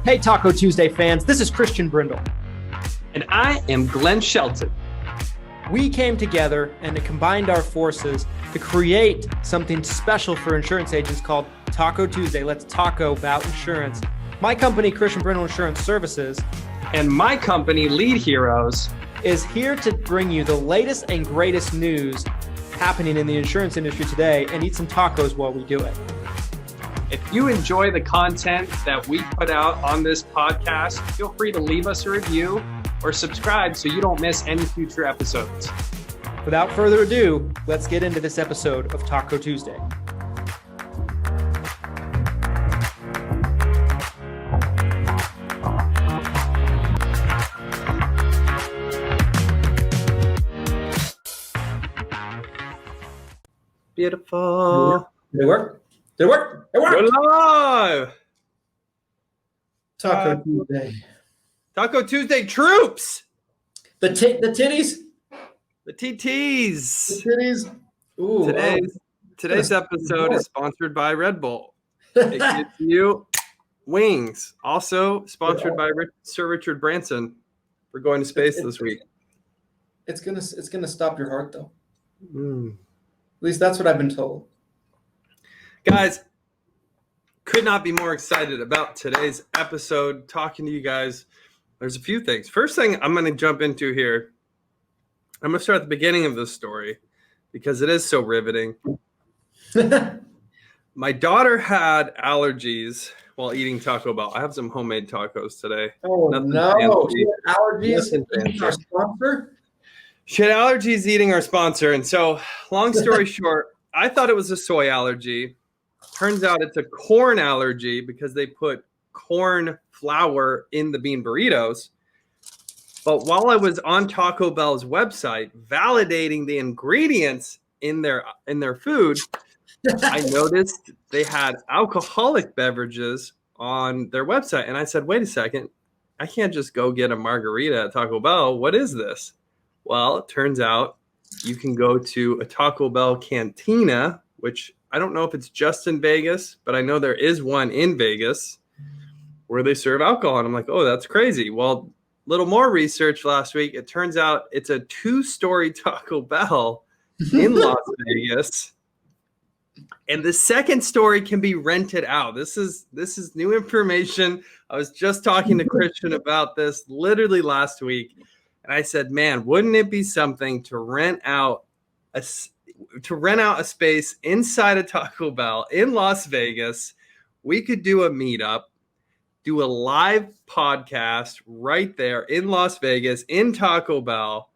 Hey, Taco Tuesday fans, this is Christian Brindle. And I am Glenn Shelton. We came together and combined our forces to create something special for insurance agents called Taco Tuesday. Let's taco about insurance. My company, Christian Brindle Insurance Services, and my company, Lead Heroes, is here to bring you the latest and greatest news happening in the insurance industry today and eat some tacos while we do it. If you enjoy the content that we put out on this podcast, feel free to leave us a review or subscribe so you don't miss any future episodes. Without further ado, let's get into this episode of Taco Tuesday. Beautiful. Did it work? Did it work? It worked! We're live! Taco Tuesday. Taco Tuesday troops! The titties? The TTs! The titties? Ooh, Today's episode is sponsored by Red Bull. It gives you wings. Also sponsored by Sir Richard Branson. We're going to space this week. It's gonna stop your heart though. At least that's what I've been told. Guys, could not be more excited about today's episode, talking to you guys. There's a few things. First thing I'm going to jump into here, I'm going to start at the beginning of this story because it is so riveting. My daughter had allergies while eating Taco Bell. I have some homemade tacos today. Oh, no. She had allergies eating our sponsor? She had allergies eating our sponsor. And so, long story short, I thought it was a soy allergy. Turns out it's a corn allergy because they put corn flour in the bean burritos. But while I was on Taco Bell's website validating the ingredients in their food, I noticed they had alcoholic beverages on their website. And I said, wait a second, I can't just go get a margarita at Taco Bell. What is this? Well, it turns out you can go to a Taco Bell cantina, which I don't know if it's just in Vegas, but I know there is one in Vegas where they serve alcohol. And I'm like, oh, that's crazy. Well, little more research last week. It turns out it's a 2-story Taco Bell in Las Vegas. And the second story can be rented out. This is new information. I was just talking to Christian about this literally last week. And I said, man, wouldn't it be something to rent out a space inside a Taco Bell in Las Vegas? We could do a meetup, do a live podcast right there in Las Vegas in Taco Bell.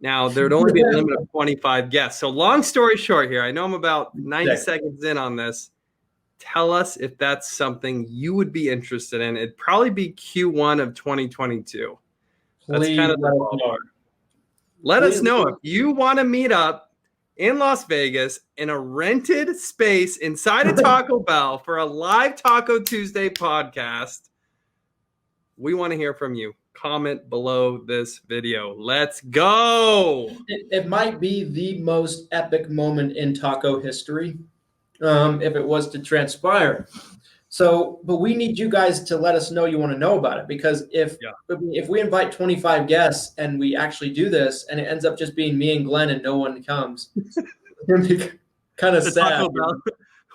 Now, there'd only be a limit of 25 guests. So long story short here, I know I'm about 90 seconds in on this. Tell us if that's something you would be interested in. It'd probably be Q1 of 2022. That's kind of the ballpark. Let us know if you want to meet up in Las Vegas in a rented space inside a Taco Bell for a live Taco Tuesday podcast. We want to hear from you. Comment below this video. Let's go. It might be the most epic moment in taco history if it was to transpire. So, but we need you guys to let us know you want to know about it, because if we invite 25 guests and we actually do this and it ends up just being me and Glenn and no one comes, it's going to be kind of sad.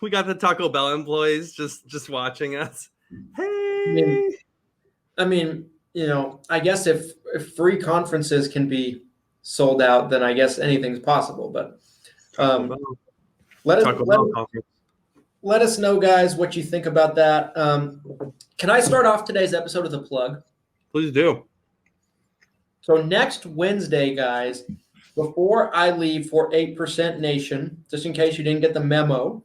We got the Taco Bell employees just watching us. Hey. I mean, you know, I guess if free conferences can sold out, then I guess anything's possible. But let us know, guys, what you think about that. Can I start off today's episode with a plug? Please do. So next Wednesday, guys, before I leave for 8% Nation, just in case you didn't get the memo,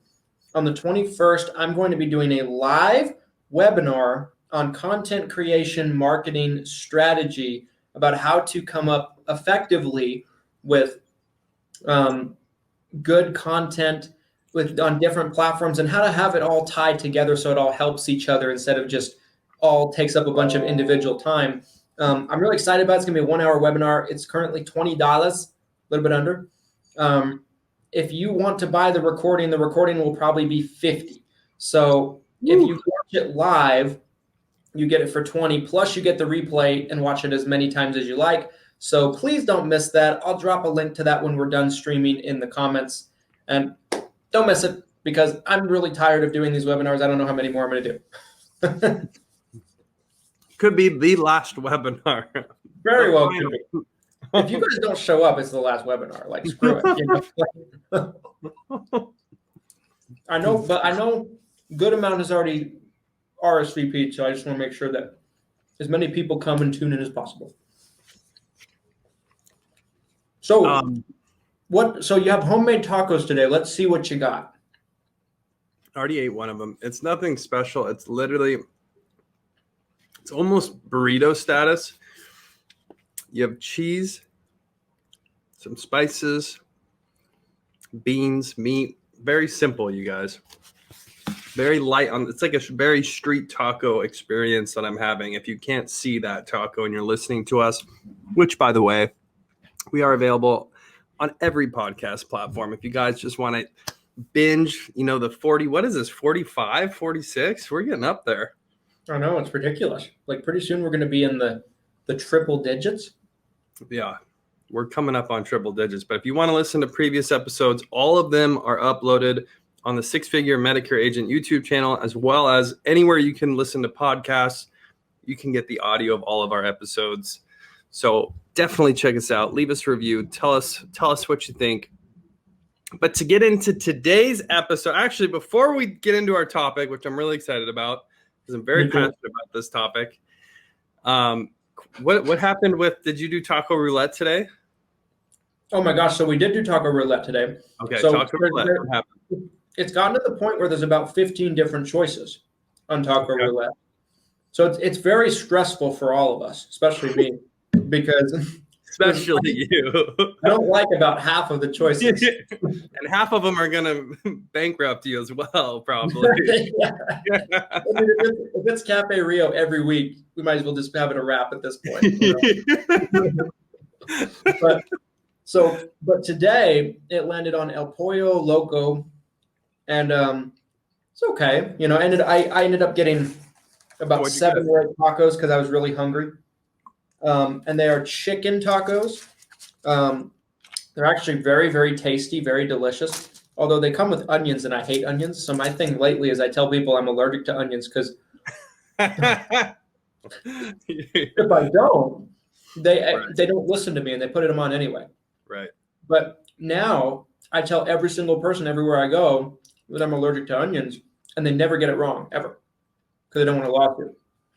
on the 21st, I'm going to be doing a live webinar on content creation marketing strategy about how to come up effectively with good content on different platforms and how to have it all tied together so it all helps each other instead of just all takes up a bunch of individual time. I'm really excited about it. It's going to be a 1-hour webinar. It's currently $20, a little bit under. If you want to buy the recording will probably be $50. So if you watch it live, You get it for $20, plus you get the replay and watch it as many times as you like. So please don't miss that. I'll drop a link to that when we're done streaming in the comments. And don't miss it, because I'm really tired of doing these webinars. I don't know how many more I'm going to do. Could be the last webinar. Very well could be. If you guys don't show up, it's the last webinar. Like, screw it. I know good amount has already RSVP'd, so I just want to make sure that as many people come and tune in as possible. So So you have homemade tacos today. Let's see what you got. I already ate one of them. It's nothing special. It's almost burrito status. You have cheese, some spices, beans, meat. Very simple, you guys. Very light on. It's like a very street taco experience that I'm having. If you can't see that taco and you're listening to us, which, by the way, we are available on every podcast platform. If you guys just want to binge, the 40, what is this, 45, 46? We're getting up there. I know, it's ridiculous. Like, pretty soon we're going to be in the triple digits. Yeah, we're coming up on triple digits. But if you want to listen to previous episodes, all of them are uploaded on the Six Figure Medicare Agent YouTube channel, as well as anywhere you can listen to podcasts. You can get the audio of all of our episodes. So definitely check us out. Leave us a review. Tell us what you think. But to get into today's episode, actually, before we get into our topic, which I'm really excited about, because I'm very passionate about this topic. What happened with, did you do taco roulette today? Oh my gosh, so we did do taco roulette today. Okay, so taco roulette. What happened? It's gotten to the point where there's about 15 different choices on taco roulette. So it's very stressful for all of us, especially me, because especially you. I don't like about half of the choices. And half of them are going to bankrupt you as well, probably. Yeah. I mean, if it's Cafe Rio every week, we might as well just have it a wrap at this point. But today it landed on El Pollo Loco, and it's okay. I ended up getting about 7 or 8 tacos because I was really hungry. And they are chicken tacos. They're actually very, very tasty, very delicious. Although they come with onions, and I hate onions. So my thing lately is I tell people I'm allergic to onions, because if I don't, they don't listen to me, and they put them on anyway. Right. But now I tell every single person everywhere I go that I'm allergic to onions, and they never get it wrong, ever, because they don't want to lawsuit.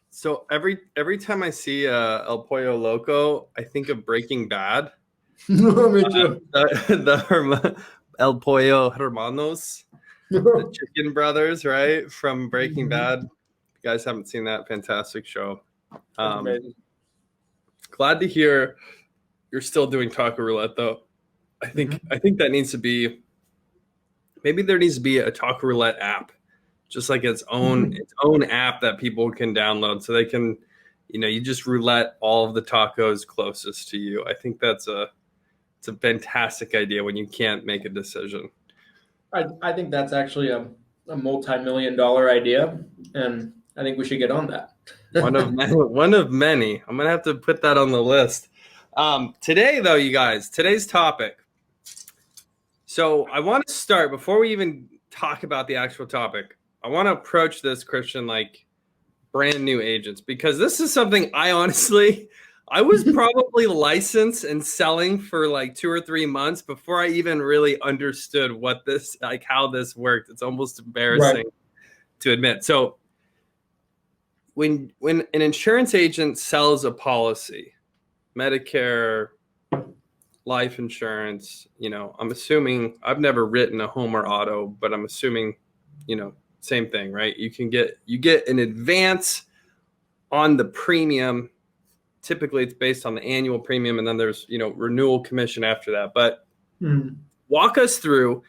So every time I see El Pollo Loco, I think of Breaking Bad. Me too. The El Pollo Hermanos, the Chicken Brothers, right, from Breaking Bad. If you guys haven't seen that, fantastic show. Glad to hear you're still doing taco roulette, though. I think that needs to be, maybe there needs to be a taco roulette app. Just like its own app that people can download, so they can, you just roulette all of the tacos closest to you. I think it's a fantastic idea when you can't make a decision. I think that's actually a multi-million-dollar idea, and I think we should get on that. One of many. I'm gonna have to put that on the list. Today, though, you guys, today's topic. So I want to start before we even talk about the actual topic. I want to approach this, Christian, like brand new agents, because this is something I was probably licensed and selling for like 2 or 3 months before I even really understood how this worked. It's almost embarrassing to admit. So when an insurance agent sells a policy, Medicare, life insurance, I'm assuming, I've never written a home or auto, but I'm assuming, same thing, right? You get an advance on the premium. Typically it's based on the annual premium, and then there's, renewal commission after that. But walk us through,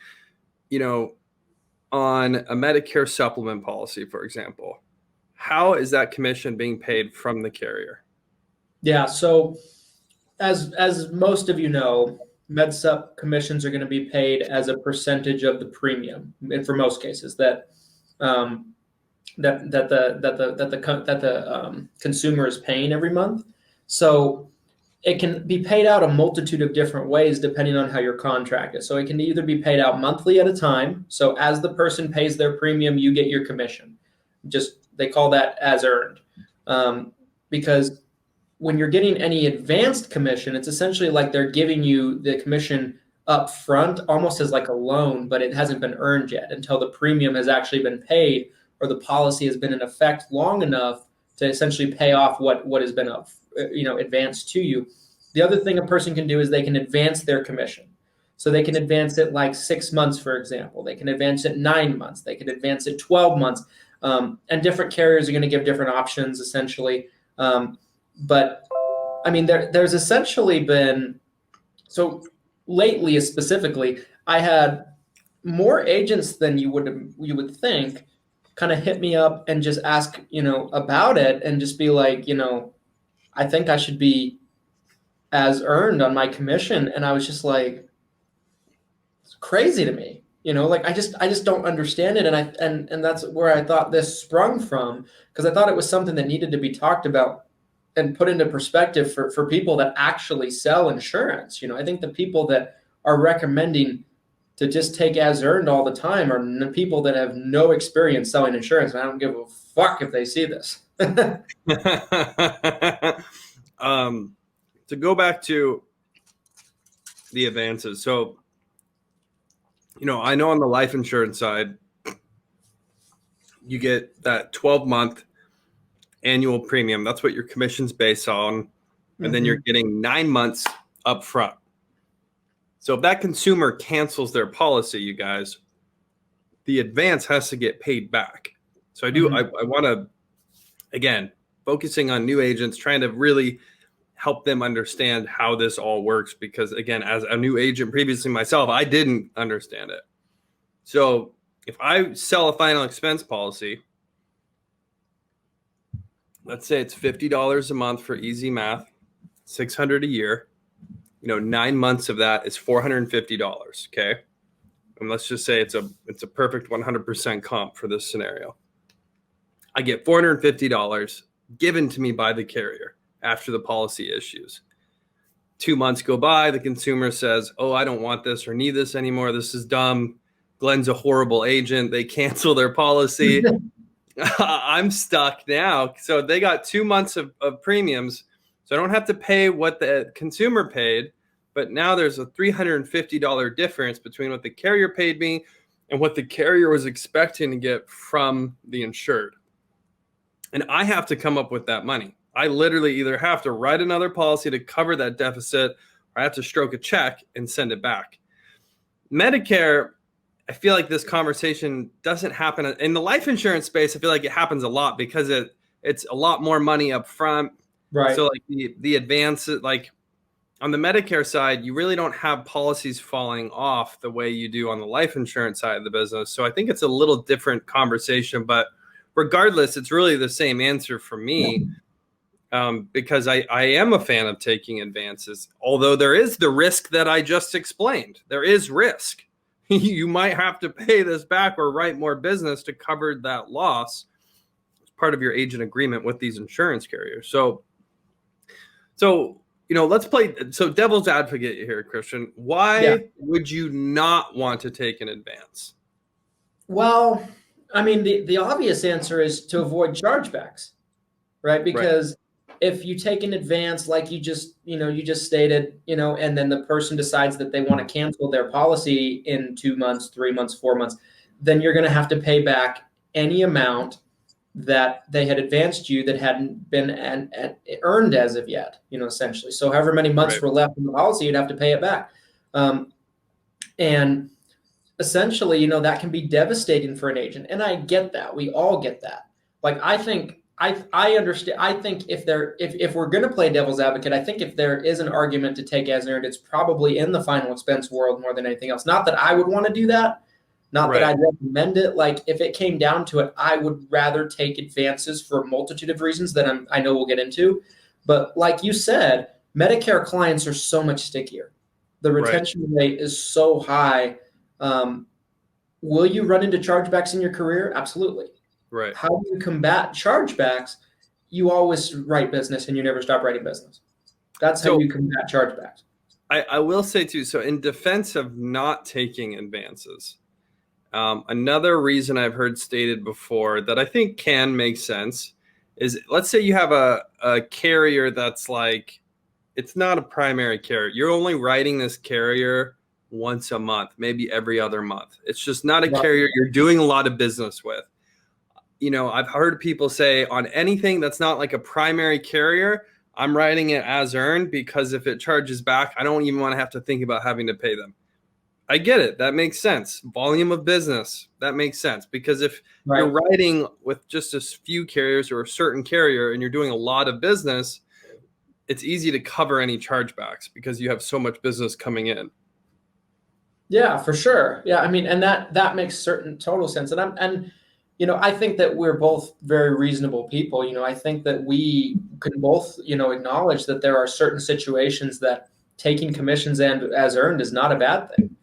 on a Medicare supplement policy, for example, how is that commission being paid from the carrier? Yeah. So as most of you know, MedSup commissions are going to be paid as a percentage of the premium, and for most cases that that the consumer is paying every month. So it can be paid out a multitude of different ways depending on how your contract is. So it can either be paid out monthly at a time. So as the person pays their premium, you get your commission. They call that as earned, because when you're getting any advanced commission, it's essentially like they're giving you the commission up front, almost as like a loan, but it hasn't been earned yet until the premium has actually been paid or the policy has been in effect long enough to essentially pay off what has been advanced to you. The other thing a person can do is they can advance their commission. So they can advance it like 6 months, for example. They can advance it 9 months. They can advance it 12 months. And different carriers are going to give different options, essentially. But I mean, there's essentially been, so lately specifically, I had more agents than you would think kind of hit me up and just ask, about it and just be like, I think I should be as earned on my commission. And I was just like, it's crazy to me, like I just don't understand it. And that's where I thought this sprung from, because I thought it was something that needed to be talked about and put into perspective for people that actually sell insurance. I think the people that are recommending to just take as earned all the time are people that have no experience selling insurance. And I don't give a fuck if they see this. To go back to the advances. So, I know on the life insurance side, you get that 12-month annual premium. That's what your commission's based on. And then you're getting 9 months up front. So if that consumer cancels their policy, you guys, the advance has to get paid back. So I want to, again, focusing on new agents, trying to really help them understand how this all works. Because again, as a new agent previously myself, I didn't understand it. So if I sell a final expense policy, let's say it's $50 a month for easy math, $600 a year. 9 months of that is $450. Okay. And let's just say it's a perfect 100% comp for this scenario. I get $450 given to me by the carrier after the policy issues. 2 months go by. The consumer says, oh, I don't want this or need this anymore. This is dumb. Glenn's a horrible agent. They cancel their policy. I'm stuck now. So they got 2 months of premiums. So I don't have to pay what the consumer paid, but now there's a $350 difference between what the carrier paid me and what the carrier was expecting to get from the insured. And I have to come up with that money. I literally either have to write another policy to cover that deficit, or I have to stroke a check and send it back. Medicare, I feel like this conversation doesn't happen in the life insurance space. I feel like it happens a lot because it's a lot more money up front. Right. So like the advance, like on the Medicare side, you really don't have policies falling off the way you do on the life insurance side of the business. So I think it's a little different conversation, but regardless, it's really the same answer for me. Because I am a fan of taking advances, although there is the risk that I just explained. There is risk. You might have to pay this back or write more business to cover that loss. It's part of your agent agreement with these insurance carriers. So let's play. So devil's advocate here, Christian. Why would you not want to take an advance? Well, I mean, the obvious answer is to avoid chargebacks, right? Because if you take an advance, like you just stated, and then the person decides that they want to cancel their policy in 2 months, 3 months, 4 months, then you're going to have to pay back any amount that they had advanced you that hadn't been earned as of yet, essentially. So however many months were left in the policy, you'd have to pay it back. And essentially, that can be devastating for an agent. And I get that. We all get that. Like, I understand. I think if we're going to play devil's advocate, I think if there is an argument to take as earned, it's probably in the final expense world more than anything else. Not that I would want to do that. Not that I'd recommend it. Like, if it came down to it, I would rather take advances for a multitude of reasons that I know we'll get into. But like you said, Medicare clients are so much stickier. The retention rate is so high. Will you run into chargebacks in your career? Absolutely. Right. How do you combat chargebacks? You always write business and you never stop writing business. That's how you combat chargebacks. I will say too, so in defense of not taking advances, another reason I've heard stated before that I think can make sense is, let's say you have a carrier that's like, it's not a primary carrier. You're only writing this carrier once a month, maybe every other month. It's just not a carrier you're doing a lot of business with. I've heard people say on anything that's not like a primary carrier, I'm writing it as earned, because if it charges back, I don't even want to have to think about having to pay them. I get it. That makes sense. Volume of business, that makes sense. Because if you're writing with just a few carriers or a certain carrier and you're doing a lot of business, it's easy to cover any chargebacks because you have so much business coming in. Yeah, for sure. Yeah, I mean, and that makes total sense. And I think that we're both very reasonable people. I think that we can both, acknowledge that there are certain situations that taking commissions and as earned is not a bad thing.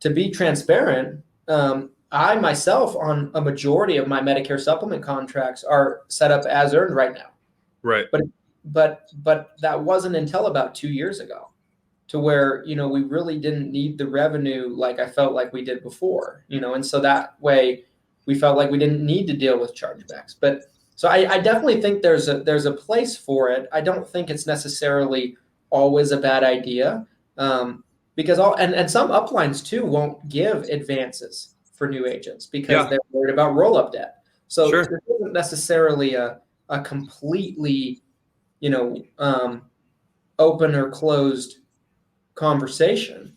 To be transparent, I myself, on a majority of my Medicare supplement contracts, are set up as earned right now. Right. But that wasn't until about 2 years ago, to where, we really didn't need the revenue like I felt like we did before, and so that way we felt like we didn't need to deal with chargebacks. But so I definitely think there's a place for it. I don't think it's necessarily always a bad idea, because and some uplines too won't give advances for new agents because they're worried about roll-up debt. So There isn't necessarily a completely, open or closed conversation.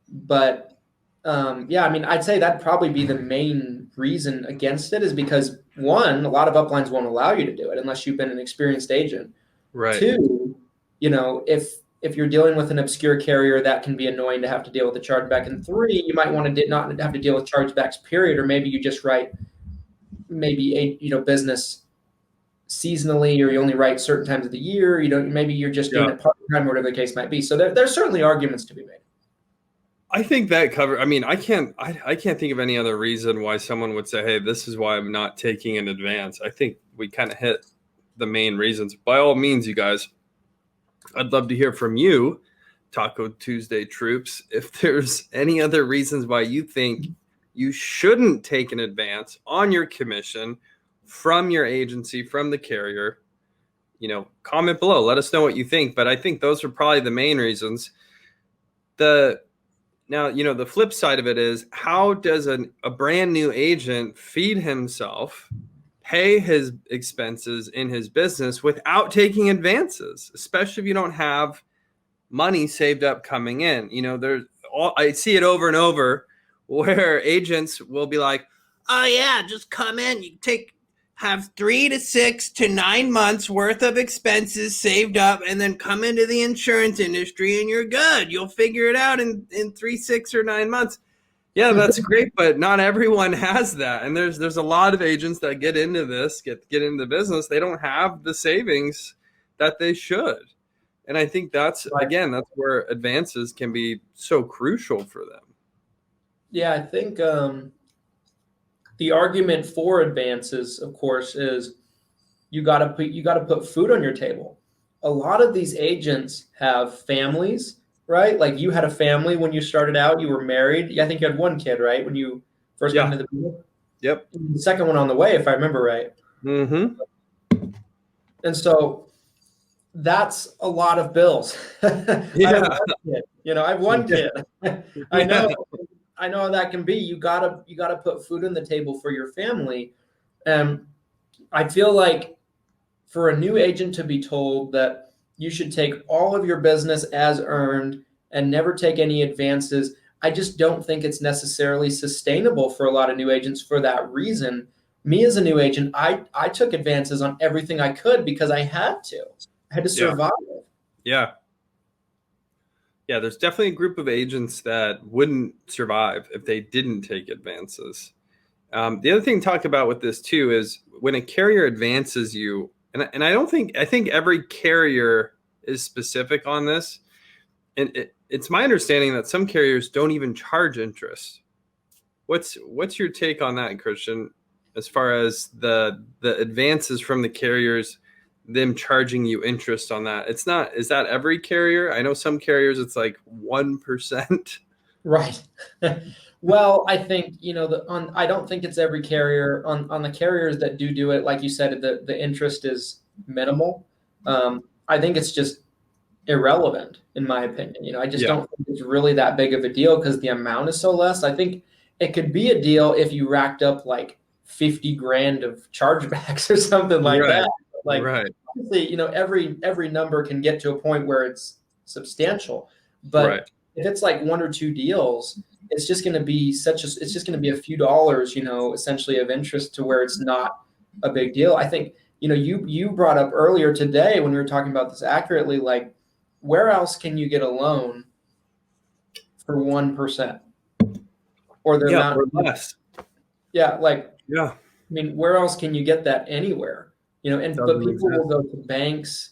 But I mean, I'd say that'd probably be the main reason against it, is because, one, a lot of uplines won't allow you to do it unless you've been an experienced agent. Right. Two, if you're dealing with an obscure carrier, that can be annoying to have to deal with the chargeback. And three, you might want to not have to deal with chargebacks, period. Or maybe you just write business seasonally, or you only write certain times of the year. Maybe you're just doing it part-time, or whatever the case might be. So there's certainly arguments to be made. I think that I mean, I can't think of any other reason why someone would say, hey, this is why I'm not taking an advance. I think we kind of hit the main reasons. By all means, you guys, I'd love to hear from you, Taco Tuesday troops, if there's any other reasons why you think you shouldn't take an advance on your commission from your agency, from the carrier. Comment below. Let us know what you think. But I think those are probably the main reasons. Now, the flip side of it is, how does a brand new agent feed himself, pay his expenses in his business without taking advances, especially if you don't have money saved up coming in? I see it over and over where agents will be like, oh yeah, just come in. You have 3 to 6 to 9 months worth of expenses saved up, and then come into the insurance industry and you're good. You'll figure it out in 3, 6, or 9 months. Yeah, that's great, but not everyone has that. And there's a lot of agents that get into this, get into the business. They don't have the savings that they should. And I think that's where advances can be so crucial for them. Yeah, I think the argument for advances, of course, is you got to put food on your table. A lot of these agents have families, right? Like, you had a family when you started out. You were married. I think you had one kid, right, when you first got into the business? Yep. The second one on the way, if I remember right. Mm-hmm. And so that's a lot of bills. Yeah. I have one kid. I know how that can be. You gotta put food on the table for your family. I feel like for a new agent to be told that you should take all of your business as earned and never take any advances, I just don't think it's necessarily sustainable for a lot of new agents for that reason. Me as a new agent, I took advances on everything I could because I had to. I had to survive. Yeah. Yeah, there's definitely a group of agents that wouldn't survive if they didn't take advances. The other thing to talk about with this too is when a carrier advances you, and I think every carrier is specific on this. And it's my understanding that some carriers don't even charge interest. What's your take on that, Christian? as far as the advances from the carriers, them charging you interest on that. It's not, is that every carrier? I know some carriers it's like 1%. Right. Well, I think, I don't think it's every carrier. On the carriers that do it, like you said, the interest is minimal. I think it's just irrelevant, in my opinion. I just don't think it's really that big of a deal because the amount is so less. I think it could be a deal if you racked up like 50 grand of chargebacks or something like that. Like, obviously, every number can get to a point where it's substantial, but if it's like one or two deals, it's just going to be it's just going to be a few dollars, essentially of interest to where it's not a big deal. I think, you brought up earlier today when we were talking about this accurately, like, where else can you get a loan for 1% or the amount or less? Yeah. I mean, where else can you get that anywhere? But people will go to banks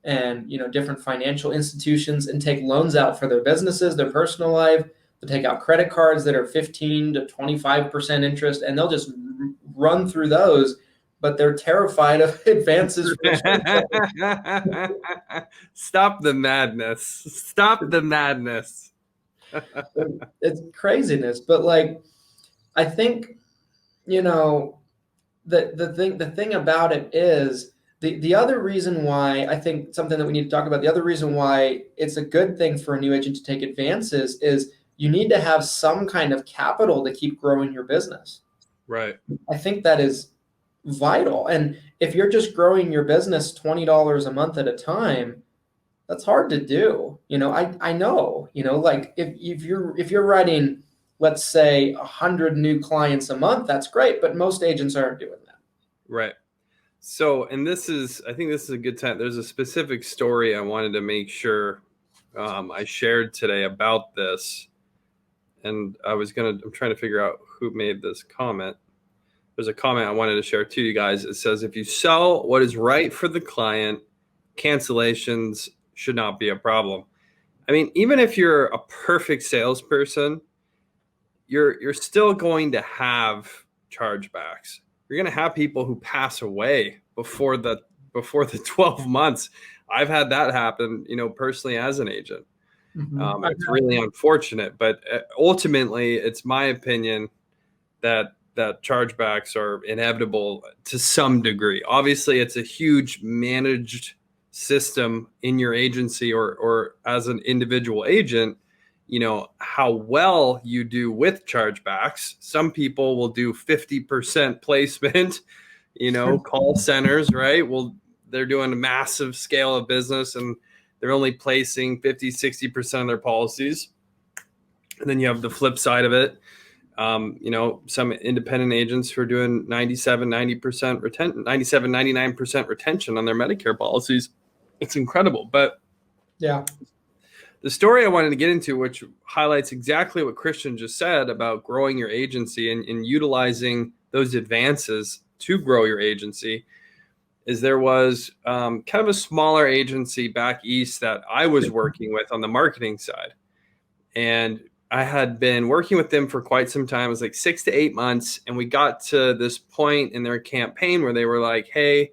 and, different financial institutions and take loans out for their businesses, their personal life. They'll take out credit cards that are 15 to 25% interest, and they'll just run through those, but they're terrified of advances. Stop the madness. Stop the madness. It's craziness. But like, I think, the thing about it is the other reason why I think something that we need to talk about, the other reason why it's a good thing for a new agent to take advances is you need to have some kind of capital to keep growing your business. Right. I think that is vital. And if you're just growing your business $20 a month at a time, that's hard to do. I know, like if you're writing, let's say 100 new clients a month, that's great, but most agents aren't doing that. Right. So, and I think this is a good time. There's a specific story I wanted to make sure I shared today about this. And I'm trying to figure out who made this comment. There's a comment I wanted to share to you guys. It says, if you sell what is right for the client, cancellations should not be a problem. I mean, even if you're a perfect salesperson, you're still going to have chargebacks. You're going to have people who pass away before the 12 months. I've had that happen, personally as an agent. Mm-hmm. It's really unfortunate, but ultimately it's my opinion that chargebacks are inevitable to some degree. Obviously it's a huge managed system in your agency or as an individual agent, how well you do with chargebacks. Some people will do 50% placement, call centers, right? Well, they're doing a massive scale of business and they're only placing 50, 60% of their policies. And then you have the flip side of it. Some independent agents who are doing 99% retention on their Medicare policies. It's incredible. But yeah, the story I wanted to get into, which highlights exactly what Christian just said about growing your agency and utilizing those advances to grow your agency, is there was kind of a smaller agency back east that I was working with on the marketing side. And I had been working with them for quite some time. It was like 6 to 8 months. And we got to this point in their campaign where they were like, hey,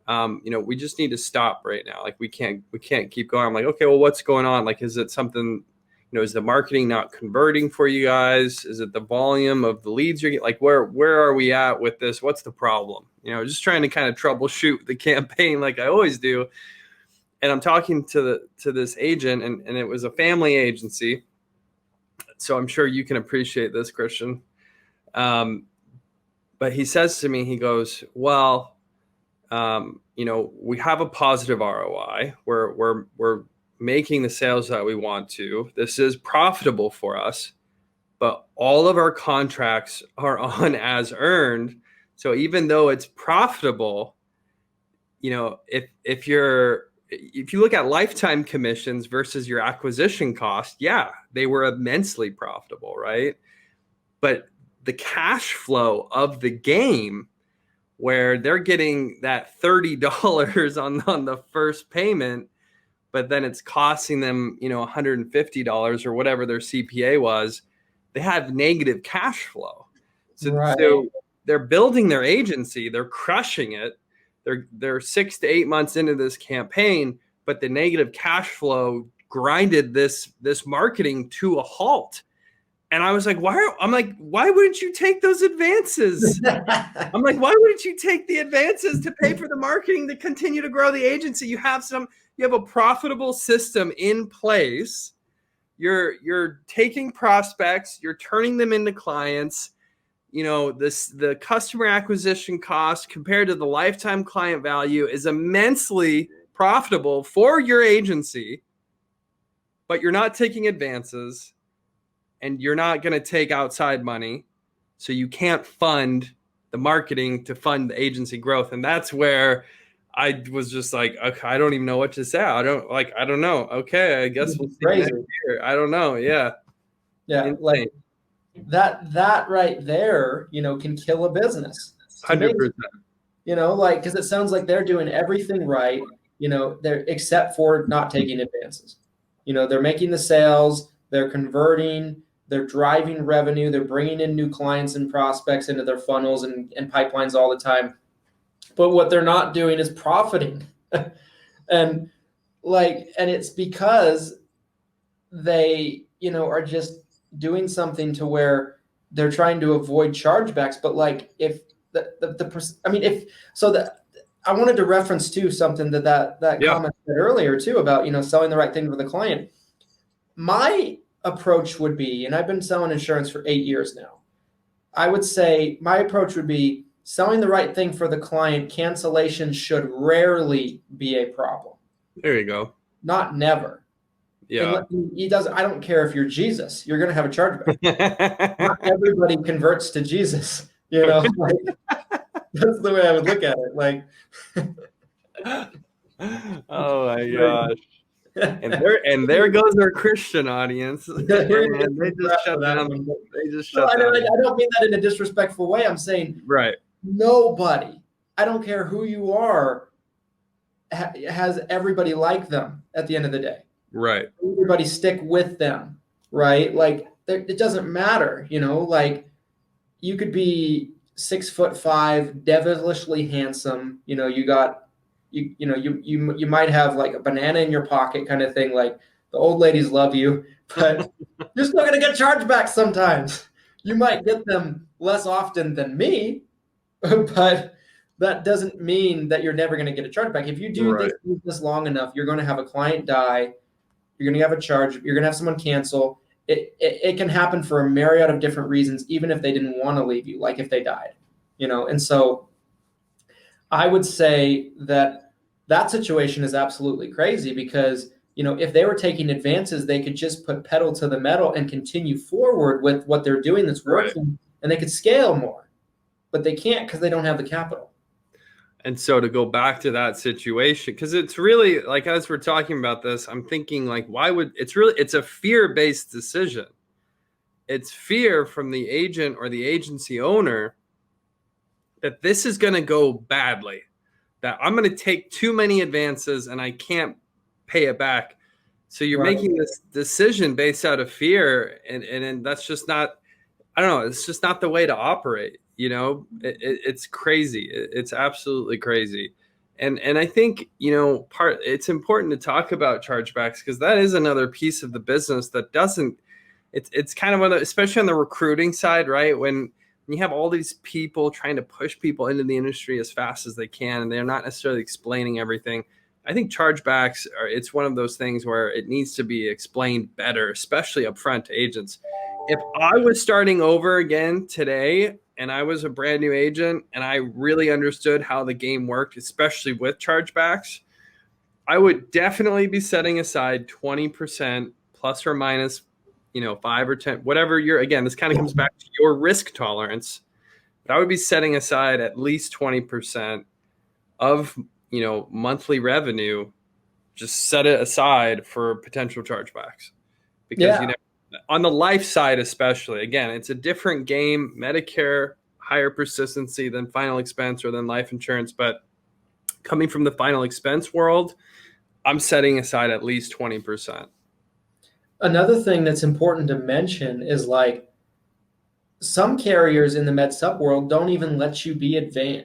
we just need to stop right now. Like we can't keep going. I'm like, okay, well, what's going on? Like, is it something, is the marketing not converting for you guys? Is it the volume of the leads you're getting? Like, where are we at with this? What's the problem? Just trying to kind of troubleshoot the campaign like I always do. And I'm talking to this agent and it was a family agency. So I'm sure you can appreciate this, Christian. But he says to me, he goes, well, we have a positive ROI. We're making the sales that we want to. This is profitable for us, but all of our contracts are on as earned. So even though it's profitable, if you look at lifetime commissions versus your acquisition cost, yeah, they were immensely profitable, right? But the cash flow of the game, where they're getting that $30 on the first payment, but then it's costing them, $150 or whatever their CPA was, they had negative cash flow. So they're building their agency, they're crushing it. They're 6 to 8 months into this campaign, but the negative cash flow grinded this marketing to a halt. And I was like, why wouldn't you take those advances? I'm like, why wouldn't you take the advances to pay for the marketing to continue to grow the agency? You have a profitable system in place. You're taking prospects, you're turning them into clients. The customer acquisition cost compared to the lifetime client value is immensely profitable for your agency, but you're not taking advances and you're not going to take outside money. So you can't fund the marketing to fund the agency growth. And that's where I was just like, okay, I don't even know what to say. I don't know. Okay, I guess we'll see next year. I don't know. Yeah. Yeah. Insane. Like that right there, can kill a business. 100%. Because it sounds like they're doing everything right, they're except for not taking advances. They're making the sales, they're converting, they're driving revenue, they're bringing in new clients and prospects into their funnels and pipelines all the time. But what they're not doing is profiting. and it's because they, are just doing something to where they're trying to avoid chargebacks. But I wanted to reference too something that comment said earlier too about, selling the right thing for the client. My approach would be, and I've been selling insurance for 8 years now, I would say my approach would be selling the right thing for the client. Cancellation should rarely be a problem. There you go. Not never. Yeah. I don't care if you're Jesus, you're going to have a chargeback. Not everybody converts to Jesus, that's the way I would look at it. Oh my gosh. And there goes our Christian audience. And they just shut down. I don't mean that in a disrespectful way. I'm saying right. Nobody, I don't care who you are, has everybody like them at the end of the day. Right. Everybody stick with them, right? It doesn't matter, you could be 6'5", devilishly handsome. You might have like a banana in your pocket kind of thing. Like the old ladies love you, but you're still going to get charged back sometimes. You might get them less often than me, but that doesn't mean that you're never going to get a chargeback. If you do this long enough, you're going to have a client die. You're going to have a charge. You're going to have someone cancel. It can happen for a myriad of different reasons, even if they didn't want to leave you, like if they died, And so I would say that situation is absolutely crazy because, if they were taking advances, they could just put pedal to the metal and continue forward with what they're doing that's working, and they could scale more. But they can't because they don't have the capital. And so to go back to that situation, because it's really like, as we're talking about this, I'm thinking like, it's a fear-based decision. It's fear from the agent or the agency owner that this is going to go badly, that I'm going to take too many advances and I can't pay it back. So you're making this decision based out of fear. And that's just not, I don't know, it's just not the way to operate. It's crazy. It's absolutely crazy. And I think, it's important to talk about chargebacks because that is another piece of the business that it's kind of especially on the recruiting side, right? When you have all these people trying to push people into the industry as fast as they can, and they're not necessarily explaining everything. I think chargebacks it's one of those things where it needs to be explained better, especially upfront to agents. If I was starting over again today and I was a brand new agent and I really understood how the game worked, especially with chargebacks, I would definitely be setting aside 20% plus or minus, 5 or 10, whatever this kind of comes back to your risk tolerance. But I would be setting aside at least 20% of, monthly revenue, just set it aside for potential chargebacks because, on the life side, especially, again, it's a different game. Medicare, higher persistency than final expense or than life insurance. But coming from the final expense world, I'm setting aside at least 20%. Another thing that's important to mention is some carriers in the med sup world don't even let you be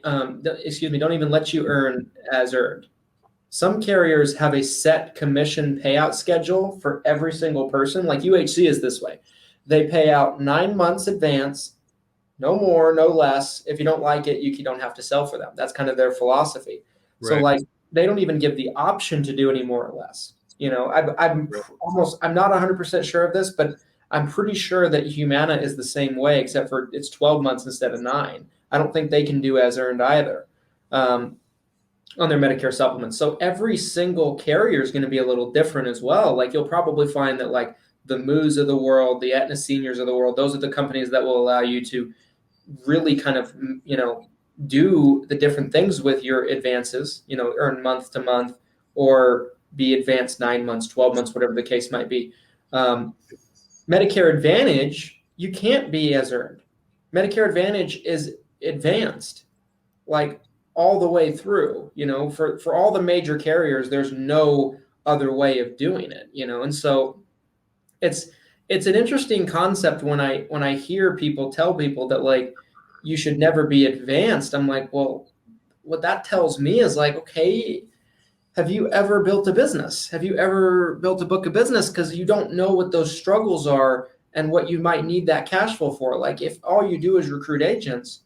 don't even let you earn as earned. Some carriers have a set commission payout schedule for every single person. Like UHC is this way. They pay out 9 months advance, no more, no less. If you don't like it, you don't have to sell for them. That's kind of their philosophy. Right. So like they don't even give the option to do any more or less. You know, I'm not 100% sure of this, but I'm pretty sure that Humana is the same way, except for it's 12 months instead of 9. I don't think they can do as earned either on their Medicare supplements. So every single carrier is going to be a little different as well. Like you'll probably find that like the Moos of the world, the Aetna Seniors of the world, those are the companies that will allow you to really kind of, you know, do the different things with your advances, you know, earn month to month or be advanced 9 months, 12 months, whatever the case might be. Medicare Advantage, you can't be as earned. Medicare Advantage is advanced, like all the way through, you know, for all the major carriers, there's no other way of doing it, you know? And so it's an interesting concept when I hear people tell people that like, you should never be advanced. I'm like, well, what that tells me is like, okay, have you ever built a business? Have you ever built a book of business? Because you don't know what those struggles are and what you might need that cash flow for. Like if all you do is recruit agents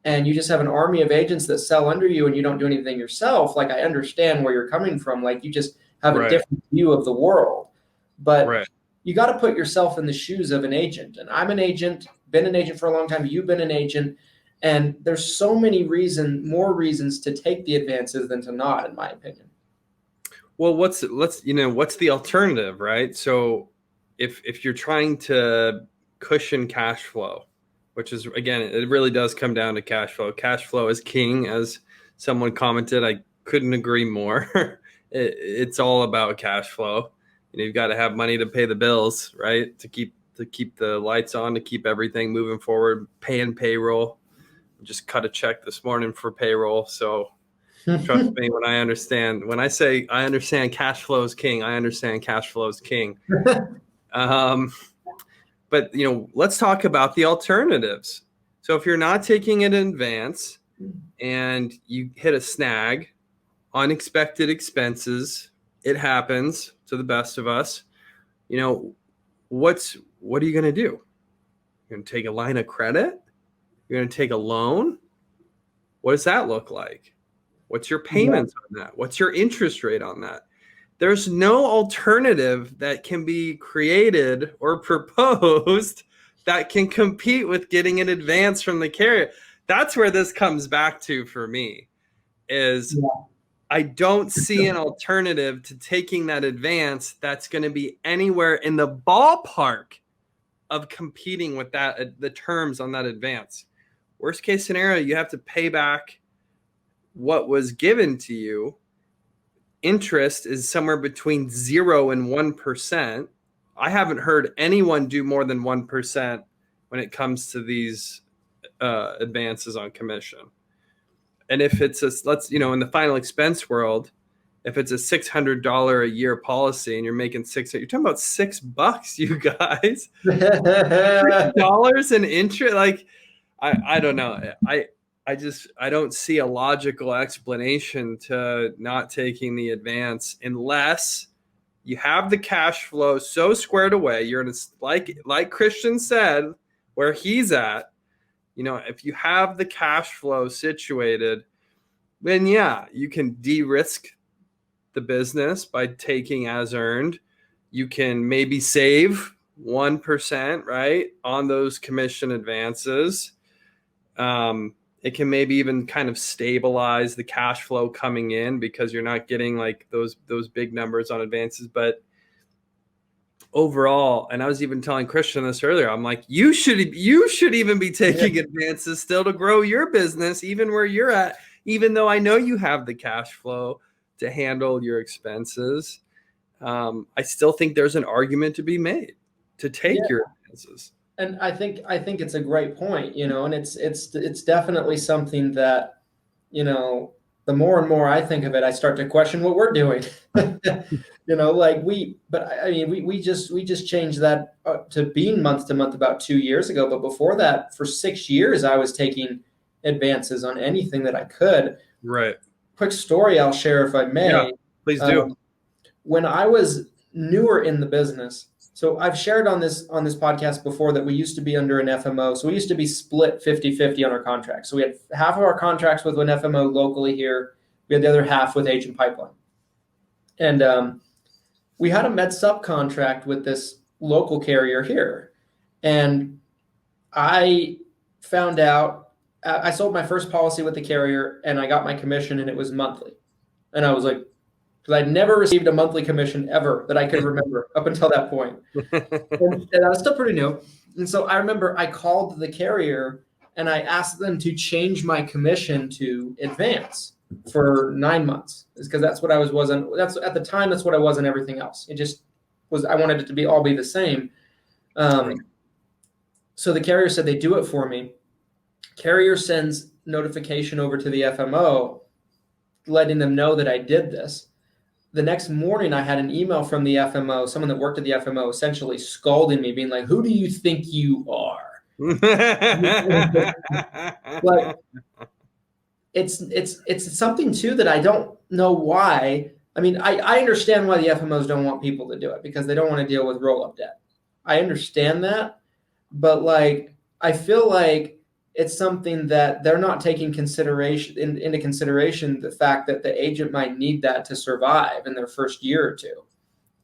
and you just have an army of agents that sell under you and you don't do anything yourself, like I understand where you're coming from. Like you just have a different view of the world. But you got to put yourself in the shoes of an agent. And I'm an agent, been an agent for a long time. You've been an agent. And there's so many more reasons to take the advances than to not, in my opinion. Well, what's the alternative, right? So if you're trying to cushion cash flow, which is, again, it really does come down to cash flow. Cash flow is king, as someone commented. I couldn't agree more. It's all about cash flow. You know, you've got to have money to pay the bills, right? To keep the lights on, to keep everything moving forward, paying payroll. Just cut a check this morning for payroll. So trust me when I say I understand cash flow is king, I understand cash flow is king. But, you know, let's talk about the alternatives. So if you're not taking it in advance and you hit a snag, unexpected expenses, it happens to the best of us. You know, what are you going to do? You're going to take a line of credit? You're going to take a loan? What does that look like? What's your payments on that? What's your interest rate on that? There's no alternative that can be created or proposed that can compete with getting an advance from the carrier. That's where this comes back to for me is I don't see an alternative to taking that advance that's going to be anywhere in the ballpark of competing with the terms on that advance. Worst case scenario, you have to pay back what was given to you. Interest is somewhere between 0 and 1%. I haven't heard anyone do more than 1% when it comes to these advances on commission. And if it's in the final expense world, if it's a $600 a year policy and you're making you're talking about $6, you guys. $6 in interest, like I don't know. I don't see a logical explanation to not taking the advance unless you have the cash flow so squared away. You're in like Christian said, where he's at. You know, if you have the cash flow situated, then you can de-risk the business by taking as earned. You can maybe save 1%, right, on those commission advances. It can maybe even kind of stabilize the cash flow coming in because you're not getting like those big numbers on advances. But overall, and I was even telling Christian this earlier, I'm like, you should even be taking advances still to grow your business, even where you're at, even though I know you have the cash flow to handle your expenses. I still think there's an argument to be made to take your advances. And I think it's a great point, you know, and it's definitely something that, you know, the more and more I think of it, I start to question what we're doing. We just changed that to being month to month about 2 years ago. But before that, for 6 years, I was taking advances on anything that I could. Right. Quick story I'll share if I may. Yeah, please do. When I was newer in the business, so I've shared on this podcast before that we used to be under an FMO. So we used to be split 50-50 on our contracts. So we had half of our contracts with an FMO locally here. We had the other half with Agent Pipeline. And we had a med sup contract with this local carrier here. And I found out, I sold my first policy with the carrier and I got my commission and it was monthly. And I was like, because I'd never received a monthly commission ever that I could remember up until that point. And I was still pretty new. And so I remember I called the carrier and I asked them to change my commission to advance for 9 months. It's because that's what I wasn't. That's at the time. That's what I was in everything else. It just was. I wanted it to all be the same. So the carrier said they do it for me. Carrier sends notification over to the FMO, letting them know that I did this. The next morning, I had an email from the FMO, someone that worked at the FMO, essentially scolding me, being like, "Who do you think you are?" Like, it's something too that I don't know why. I mean, I understand why the FMOs don't want people to do it because they don't want to deal with roll-up debt. I understand that, but like, I feel like it's something that they're not taking into consideration the fact that the agent might need that to survive in their first year or two,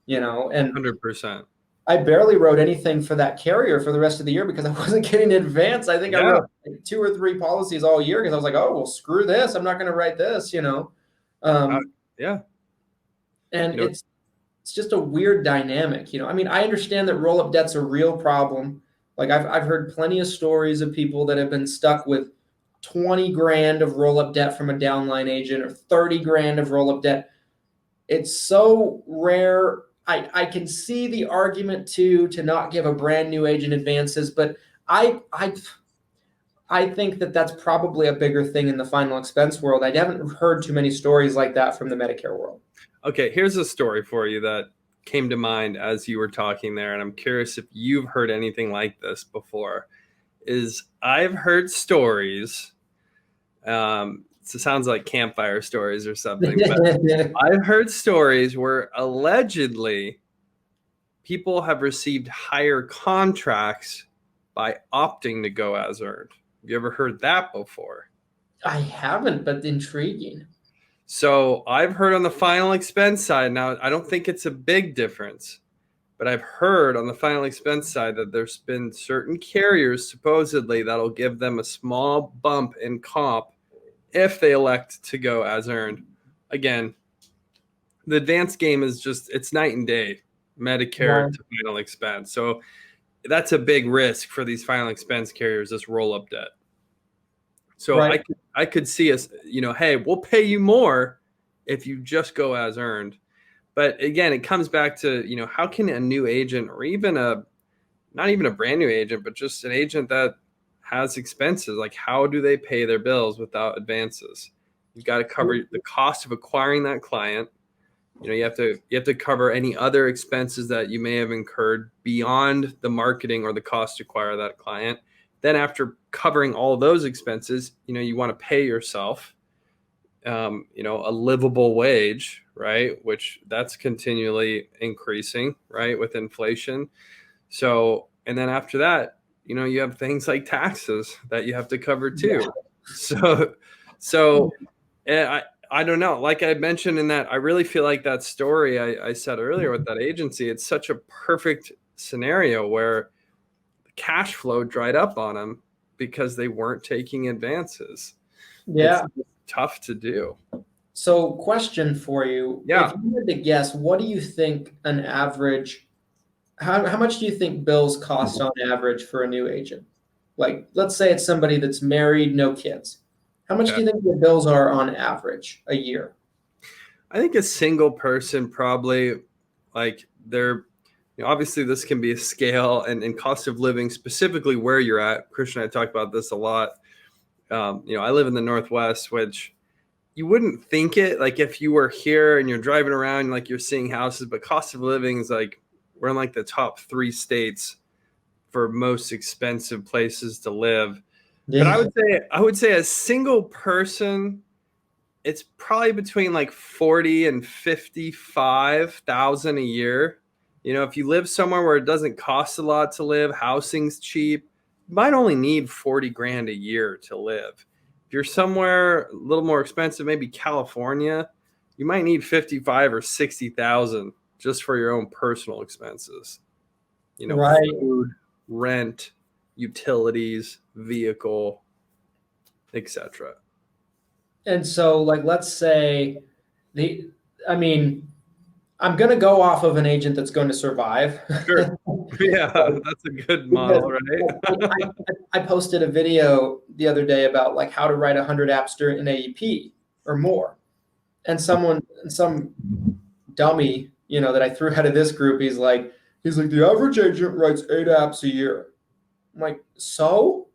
and 100%. I barely wrote anything for that carrier for the rest of the year because I wasn't getting advance. I think I wrote 2 or 3 policies all year because I was like, oh, well, screw this. I'm not going to write this, And it's just a weird dynamic, I mean, I understand that roll-up debt's a real problem. Like I've heard plenty of stories of people that have been stuck with 20 grand of roll-up debt from a downline agent or 30 grand of roll-up debt. It's so rare. I can see the argument to not give a brand new agent advances, but I think that that's probably a bigger thing in the final expense world. I haven't heard too many stories like that from the Medicare world. Okay, here's a story for you that came to mind as you were talking there, and I'm curious if you've heard anything like this before. I've heard stories, it sounds like campfire stories or something, but I've heard stories where allegedly people have received higher contracts by opting to go as earned. Have you ever heard that before? I haven't, but intriguing. So I've heard on the final expense side, now I don't think it's a big difference, but I've heard on the final expense side that there's been certain carriers supposedly that'll give them a small bump in comp if they elect to go as earned. Again, the advanced game is it's night and day, Medicare to final expense. So that's a big risk for these final expense carriers, this roll-up debt. So I could see us, hey, we'll pay you more if you just go as earned. But again, it comes back to, how can a new agent or even not even a brand new agent, but just an agent that has expenses, like how do they pay their bills without advances? You've got to cover the cost of acquiring that client. You have to cover any other expenses that you may have incurred beyond the marketing or the cost to acquire that client. Then after covering all those expenses, you want to pay yourself, a livable wage, right? Which that's continually increasing, right? With inflation. So, and then after that, you have things like taxes that you have to cover too. Yeah. So I don't know. Like I mentioned in that, I really feel like that story I said earlier with that agency, it's such a perfect scenario where cash flow dried up on them because they weren't taking advances. Yeah. It's tough to do. So question for you. Yeah. If you had to guess, what do you think an average, how much do you think bills cost on average for a new agent? Like, let's say it's somebody that's married, no kids. How much do you think the bills are on average a year? I think a single person probably, like they're, obviously this can be a scale and cost of living, specifically where you're at. Christian and I talk about this a lot. I live in the Northwest, which, you wouldn't think it, like if you were here and you're driving around, like you're seeing houses, but cost of living is like, we're in like the top 3 states for most expensive places to live. Yeah. But I would say a single person, it's probably between like 40 and 55,000 a year. You know, if you live somewhere where it doesn't cost a lot to live, housing's cheap, you might only need 40 grand a year to live. If you're somewhere a little more expensive, maybe California, you might need 55 or 60,000 just for your own personal expenses. You know, right. Food, rent, utilities, vehicle, etc. And so, like, let's say I'm going to go off of an agent that's going to survive. Sure. Yeah, that's a good model, right? I posted a video the other day about like how to write 100 apps during an AEP or more. And some dummy, that I threw out of this group, he's like, the average agent writes 8 apps a year. I'm like, so?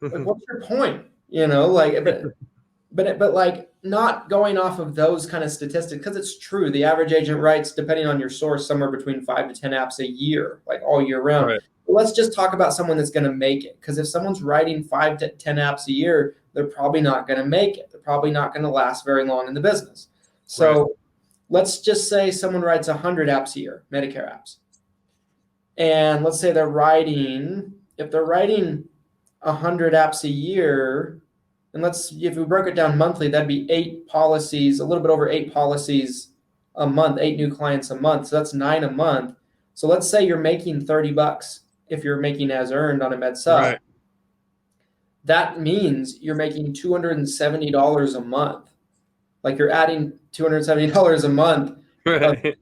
Like, what's your point? But like not going off of those kind of statistics, because it's true. The average agent writes, depending on your source, somewhere between 5 to 10 apps a year, like all year round. Right. But let's just talk about someone that's going to make it. Because if someone's writing 5 to 10 apps a year, they're probably not going to make it. They're probably not going to last very long in the business. So let's just say someone writes 100 apps a year, Medicare apps. And let's say if they're writing 100 apps a year, and if we broke it down monthly, that'd be 8 policies, a little bit over 8 policies a month, 8 new clients a month. So that's 9 a month. So let's say you're making $30 if you're making as earned on a med sub. Right. That means you're making $270 a month. Like you're adding $270 a month. Right.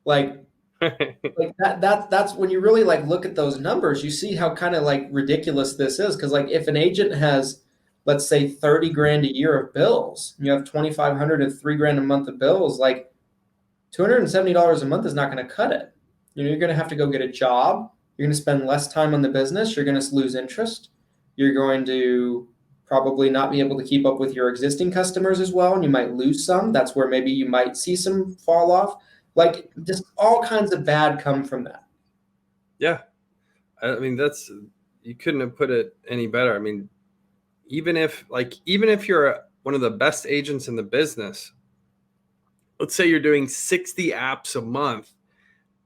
Like that's when you really like look at those numbers, you see how kind of like ridiculous this is. Because like if an agent has, let's say, 30 grand a year of bills, you have 2,500 to 3 grand a month of bills, like $270 a month is not going to cut it. You're going to have to go get a job. You're going to spend less time on the business. You're going to lose interest. You're going to probably not be able to keep up with your existing customers as well. And you might lose some. That's where maybe you might see some fall off. Like just all kinds of bad come from that. Yeah. I mean, you couldn't have put it any better. I mean, even if you're one of the best agents in the business, let's say you're doing 60 apps a month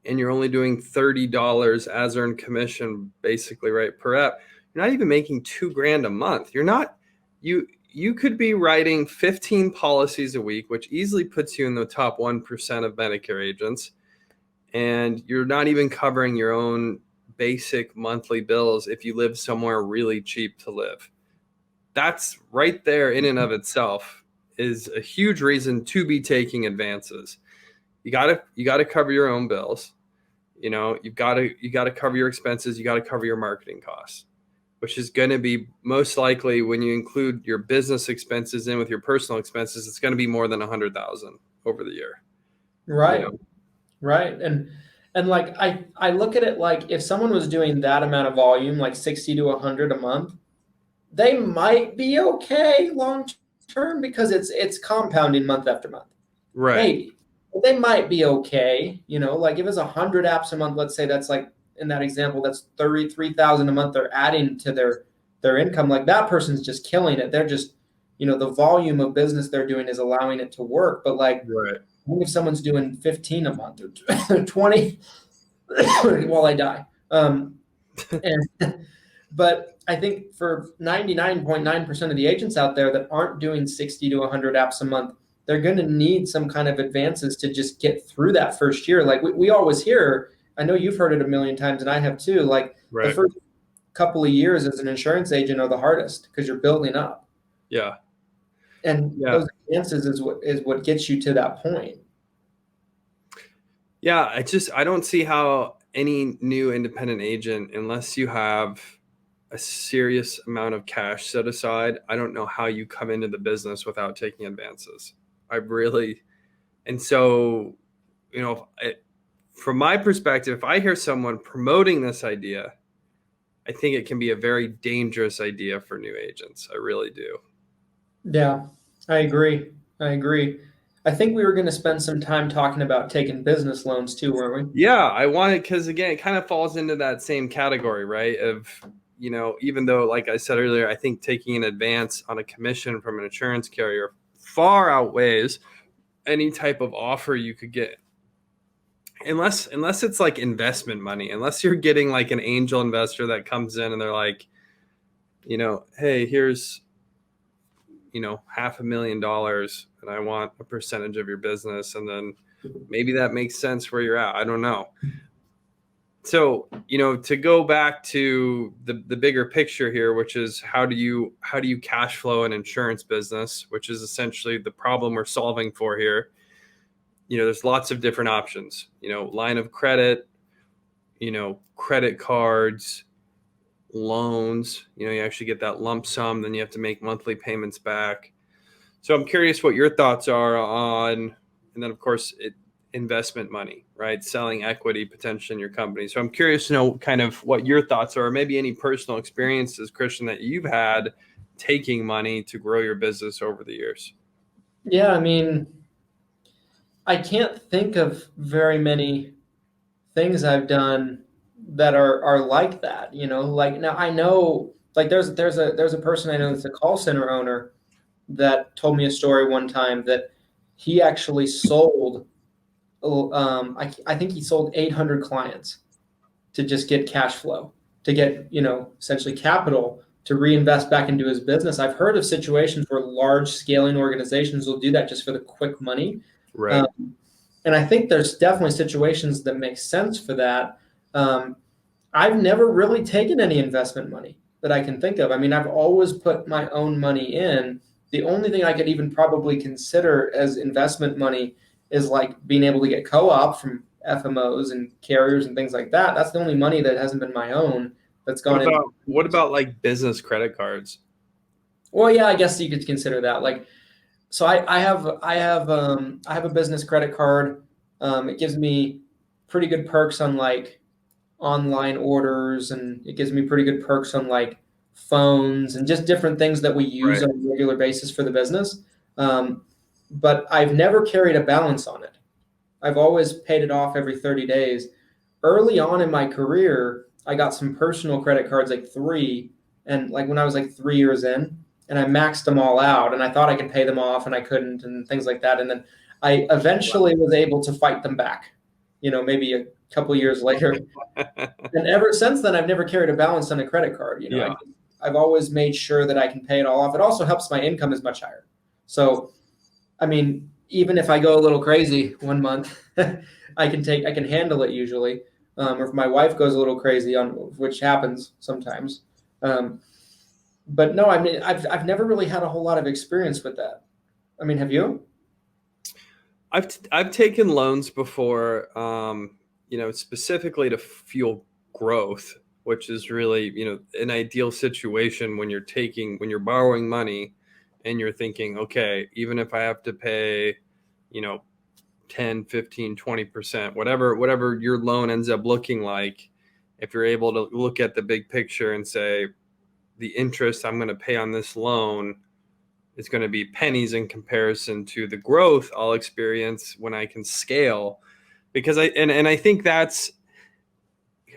and you're only doing $30 as earned commission, basically, right, per app. You're not even making $2 grand a month. You could be writing 15 policies a week, which easily puts you in the top 1% of Medicare agents. And you're not even covering your own basic monthly bills if you live somewhere really cheap to live. That's right there in and of itself is a huge reason to be taking advances. You got to cover your own bills. You've got to cover your expenses. You got to cover your marketing costs, which is going to be most likely when you include your business expenses in with your personal expenses, it's going to be more than 100,000 over the year. Right. Right. And like, I look at it like if someone was doing that amount of volume, like 60 to 100 a month, they might be okay long term because it's compounding month after month. Right. Maybe. But they might be okay. Like if it's 100 apps a month, let's say that's like, in that example, that's 33,000 a month they're adding to their income. Like that person's just killing it. They're just, the volume of business they're doing is allowing it to work. But like, if someone's doing 15 a month or 20 while I die. But I think for 99.9% of the agents out there that aren't doing 60 to 100 apps a month, they're going to need some kind of advances to just get through that first year. Like we always hear, I know you've heard it a million times and I have too, like the first couple of years as an insurance agent are the hardest because you're building up. Yeah. And those advances is what gets you to that point. Yeah. I don't see how any new independent agent, unless you have a serious amount of cash set aside, I don't know how you come into the business without taking advances. And so, from my perspective, if I hear someone promoting this idea, I think it can be a very dangerous idea for new agents. I really do. Yeah. I agree. I think we were going to spend some time talking about taking business loans too, weren't we? Yeah, I wanted, because again, it kind of falls into that same category, right? Of, even though, like I said earlier, I think taking an advance on a commission from an insurance carrier far outweighs any type of offer you could get. Unless it's like investment money, unless you're getting like an angel investor that comes in and they're like, hey, here's, $500,000 and I want a percentage of your business. And then maybe that makes sense where you're at. I don't know. So, to go back to the bigger picture here, which is how do you cash flow an insurance business, which is essentially the problem we're solving for here. There's lots of different options, line of credit, credit cards, loans, you actually get that lump sum, then you have to make monthly payments back. So I'm curious what your thoughts are on, and then of course investment money, right? Selling equity potentially in your company. So I'm curious to know kind of what your thoughts are, or maybe any personal experiences, Christian, that you've had taking money to grow your business over the years. Yeah, I mean, I can't think of very many things I've done that are like that, like now I know like there's a person I know that's a call center owner that told me a story one time that he actually sold I think he sold 800 clients to just get cash flow, to get, essentially capital to reinvest back into his business. I've heard of situations where large scaling organizations will do that just for the quick money. Right. And I think there's definitely situations that make sense for that. I've never really taken any investment money that I can think of. I mean, I've always put my own money in. The only thing I could even probably consider as investment money is like being able to get co-op from FMOs and carriers and things like that. That's the only money that hasn't been my own that's gone in. What about like business credit cards? Well, yeah, I guess you could consider that. Like, so I have a business credit card. It gives me pretty good perks on like online orders, and it gives me pretty good perks on like phones and just different things that we use on a regular basis for the business. But I've never carried a balance on it. I've always paid it off every 30 days. Early on in my career, I got some personal credit cards, like 3, and like when I was like 3 years in, and I maxed them all out, and I thought I could pay them off and I couldn't, and things like that. And then I eventually was able to fight them back, maybe a couple years later. And ever since then, I've never carried a balance on a credit card. I've always made sure that I can pay it all off. It also helps my income is much higher. So, I mean, even if I go a little crazy one month, I can handle it usually. Or if my wife goes a little crazy, which happens sometimes. But no, I mean, I've never really had a whole lot of experience with that. I mean, have you? I've taken loans before, specifically to fuel growth, which is really, an ideal situation when you're borrowing money and you're thinking, okay, even if I have to pay, 10, 15, 20%, whatever your loan ends up looking like, if you're able to look at the big picture and say, the interest I'm going to pay on this loan is going to be pennies in comparison to the growth I'll experience when I can scale. Because I think that's,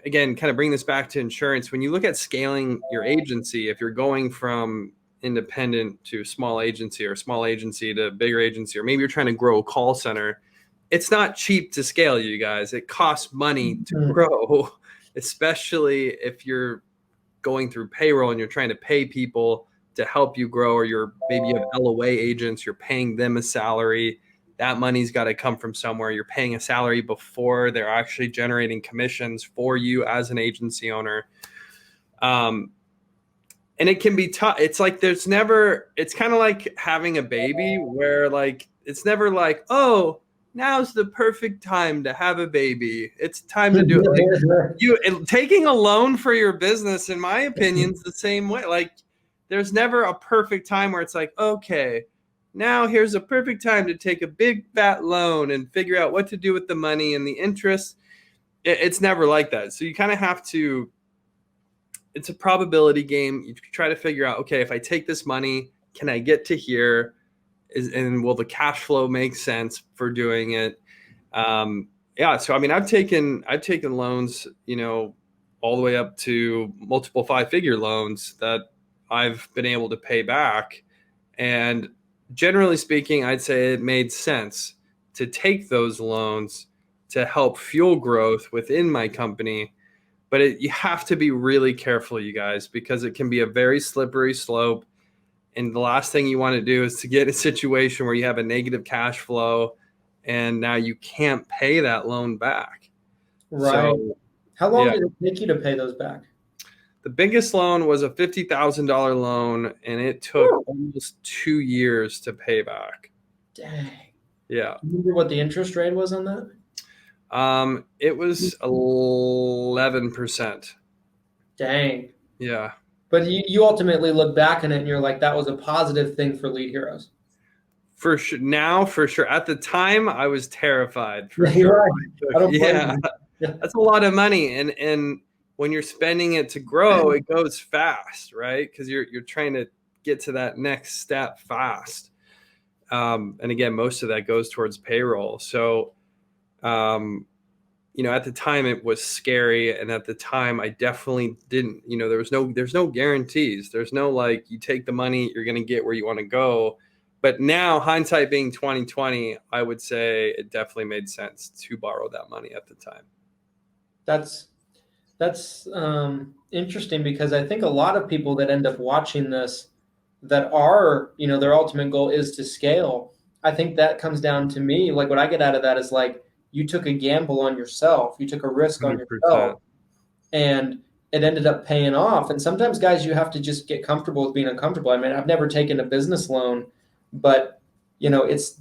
again, kind of bring this back to insurance. When you look at scaling your agency, if you're going from independent to small agency, or small agency to bigger agency, or maybe you're trying to grow a call center, it's not cheap to scale, you guys. It costs money to grow, especially if you're going through payroll and you're trying to pay people to help you grow, or maybe you have LOA agents, you're paying them a salary. That money's got to come from somewhere. You're paying a salary before they're actually generating commissions for you as an agency owner. And it can be tough. It's like it's kind of like having a baby, where like, it's never like, oh, now's the perfect time to have a baby. It's time to do it. Like taking a loan for your business, in my opinion, is the same way. Like, there's never a perfect time where it's like, okay, now here's a perfect time to take a big fat loan and figure out what to do with the money and the interest. It's never like that. So you kind of have to, it's a probability game. You try to figure out, okay, if I take this money, can I get to here? and will the cash flow make sense for doing it? Yeah. So, I mean, I've taken loans, all the way up to multiple 5-figure loans that I've been able to pay back. And generally speaking, I'd say it made sense to take those loans to help fuel growth within my company. But you have to be really careful, you guys, because it can be a very slippery slope. And the last thing you want to do is to get in a situation where you have a negative cash flow and now you can't pay that loan back. Right. So, how long did it take you to pay those back? The biggest loan was a $50,000 loan, and it took almost 2 years to pay back. Dang. Yeah. Do you remember what the interest rate was on that? It was 11%. Dang. Yeah. But you ultimately look back on it and you're like, that was a positive thing for Lead Heroes. For sure. Now, for sure. At the time, I was terrified. For sure. Right. That's a lot of money. And when you're spending it to grow, it goes fast, right? Because you're trying to get to that next step fast. And again, most of that goes towards payroll. So, at the time it was scary. And at the time I definitely didn't, there's no guarantees. There's no, like, you take the money, you're going to get where you want to go. But now, hindsight being 2020, I would say it definitely made sense to borrow that money at the time. That's interesting, because I think a lot of people that end up watching this that are, their ultimate goal is to scale. I think that comes down to me. Like, what I get out of that is, like, you took a gamble on yourself. You took a risk on 100%. yourself, and it ended up paying off. And sometimes, guys, you have to just get comfortable with being uncomfortable. I mean, I've never taken a business loan, but if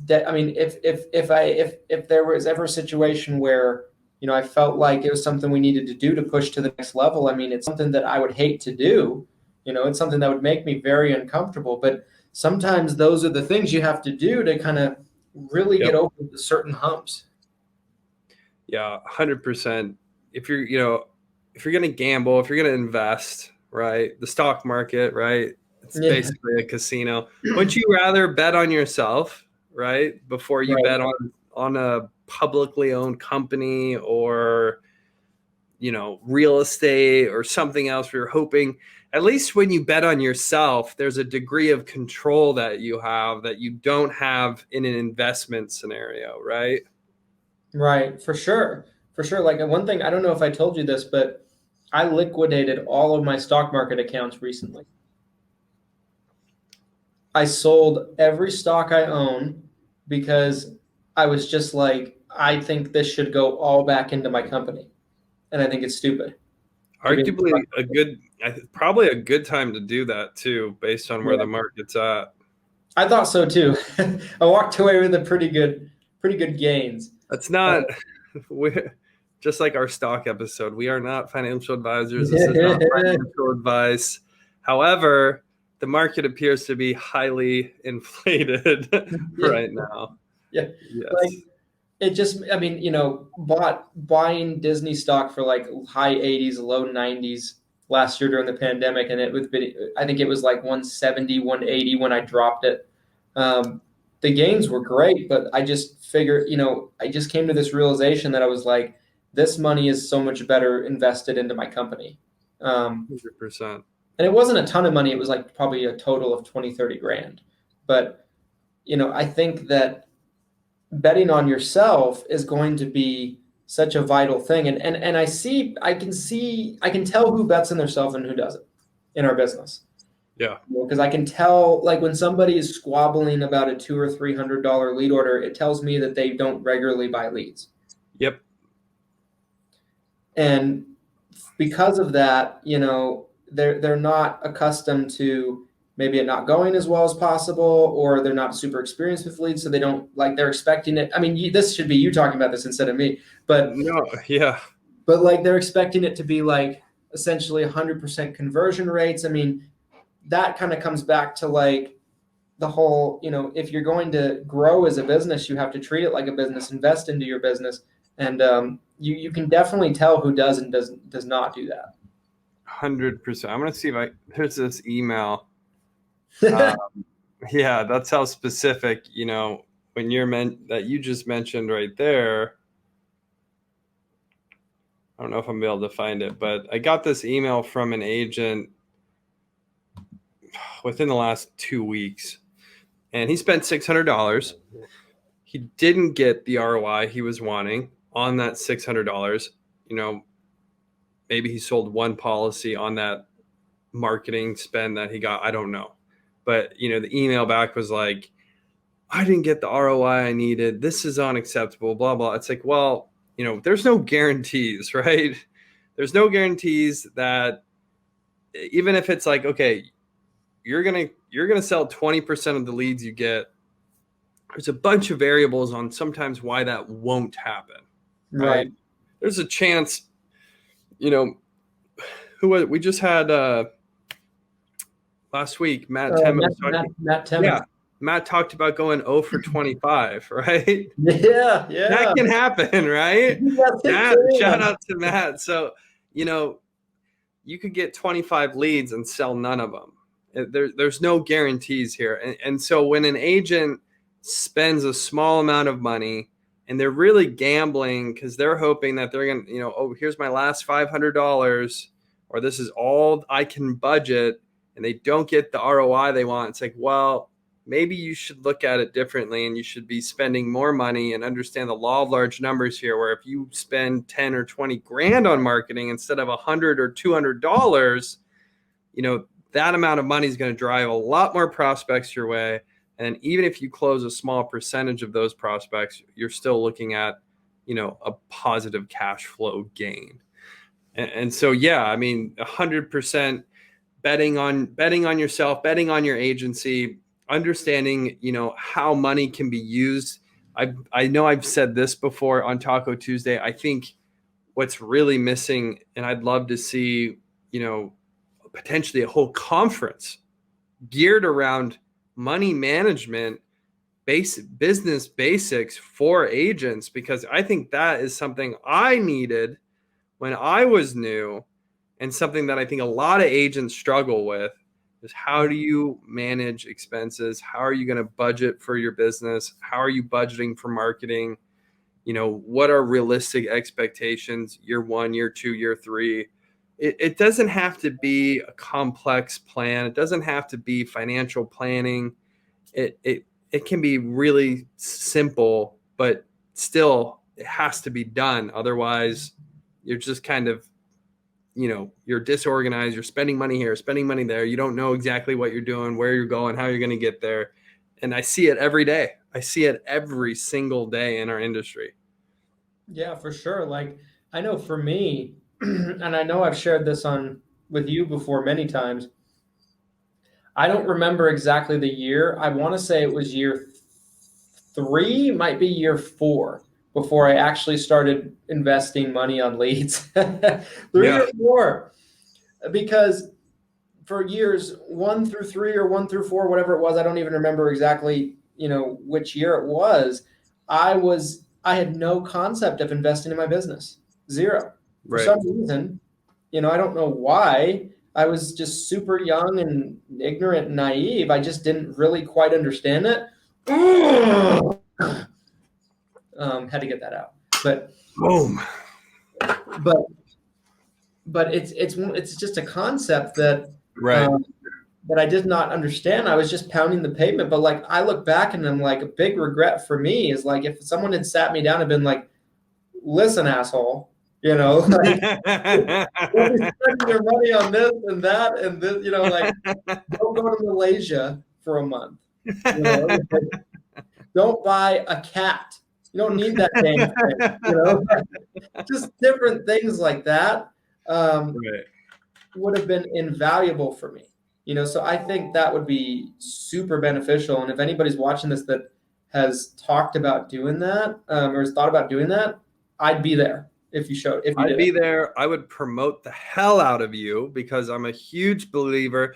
there was ever a situation where, I felt like it was something we needed to do to push to the next level, I mean, it's something that I would hate to do. It's something that would make me very uncomfortable. But sometimes those are the things you have to do to kind of really get over the certain humps. Yeah, 100%. If you're going to gamble, if you're going to invest, right, the stock market, right, it's basically a casino. Wouldn't you rather bet on yourself, right, before you bet on a publicly owned company or, real estate or something else where you're hoping? At least when you bet on yourself, there's a degree of control that you have that you don't have in an investment scenario, right? Right, for sure. For sure. Like, one thing, I don't know if I told you this, but I liquidated all of my stock market accounts recently. I sold every stock I own because I was just like, I think this should go all back into my company. And I think it's stupid. Arguably probably a good time to do that too, based on where the market's at. I thought so too. I walked away with a pretty good gains. That's not we're just like our stock episode. We are not financial advisors. This is not financial advice. However, the market appears to be highly inflated right now. Yeah. Yes. Like, it just, I mean, buying Disney stock for like high 80s, low 90s last year during the pandemic. And I think it was like 170, 180 when I dropped it. The gains were great, but I just figured, I just came to this realization that I was like, this money is so much better invested into my company. 100%. And it wasn't a ton of money. It was like probably a total of 20, 30 grand. But, I think that betting on yourself is going to be such a vital thing. And I can tell who bets on themselves and who doesn't in our business. Yeah. Because I can tell, like, when somebody is squabbling about a $200 or $300 lead order, it tells me that they don't regularly buy leads. Yep. And because of that, they're not accustomed to maybe it not going as well as possible, or they're not super experienced with leads, so they don't, like, they're expecting it. I mean, this should be you talking about this instead of me, but no, yeah. But like, they're expecting it to be like essentially 100% conversion rates. I mean, that kind of comes back to like the whole, if you're going to grow as a business, you have to treat it like a business, invest into your business. And you can definitely tell who does and does not do that. 100%. I'm going to see if there's this email. Yeah, that's how specific, when you're that you just mentioned right there. I don't know if I'm able to find it, but I got this email from an agent within the last 2 weeks, and he spent $600. He didn't get the ROI he was wanting on that $600. Maybe he sold one policy on that marketing spend that he got. I don't know. But, the email back was like, I didn't get the ROI I needed. This is unacceptable, blah, blah. It's like, well, there's no guarantees, right? There's no guarantees that even if it's like, okay, you're going to sell 20% of the leads you get. There's a bunch of variables on sometimes why that won't happen. Right. There's a chance, we just had last week, Matt Timmons. Matt Timmons. Yeah. Matt talked about going 0 for 25, right? Yeah. That can happen, right? Shout out to Matt. So, you could get 25 leads and sell none of them. There's no guarantees here. And so when an agent spends a small amount of money and they're really gambling because they're hoping that they're going to, here's my last $500 or this is all I can budget, and they don't get the ROI they want. It's like, well, maybe you should look at it differently and you should be spending more money and understand the law of large numbers here, where if you spend 10 or 20 grand on marketing instead of $100 or $200, that amount of money is going to drive a lot more prospects your way. And even if you close a small percentage of those prospects, you're still looking at, a positive cash flow gain. And so, yeah, I mean, 100% betting on yourself, betting on your agency, understanding, how money can be used. I know I've said this before on Taco Tuesday. I think what's really missing, and I'd love to see, potentially a whole conference geared around money management, business basics for agents, because I think that is something I needed when I was new, and something that I think a lot of agents struggle with is how do you manage expenses? How are you going to budget for your business? How are you budgeting for marketing? What are realistic expectations year 1, year 2, year 3? It doesn't have to be a complex plan. It doesn't have to be financial planning. It can be really simple, but still it has to be done. Otherwise, you're just kind of, you're disorganized. You're spending money here, spending money there. You don't know exactly what you're doing, where you're going, how you're going to get there. And I see it every day. I see it every single day in our industry. Yeah, for sure. Like, I know for me, and I know I've shared this with you before many times. I don't remember exactly the year. I want to say it was year 3, might be year 4, before I actually started investing money on leads. 3 or 4, because for years 1 through 3 or 1 through 4, whatever it was, I don't even remember exactly, which year it was. I had no concept of investing in my business. Zero. For some reason, I don't know why. I was just super young and ignorant and naive. I just didn't really quite understand it. Had to get that out. But boom. But it's just a concept that that I did not understand. I was just pounding the pavement. But like, I look back and I'm like, a big regret for me is like, if someone had sat me down and been like, listen, asshole, like, you'll be spending your money on this and that and this, like, don't go to Malaysia for a month. Don't buy a cat. You don't need that damn thing. Just different things like that would have been invaluable for me. So I think that would be super beneficial. And if anybody's watching this that has talked about doing that or has thought about doing that, I'd be there if you showed. If you I'd be there. I would promote the hell out of you because I'm a huge believer.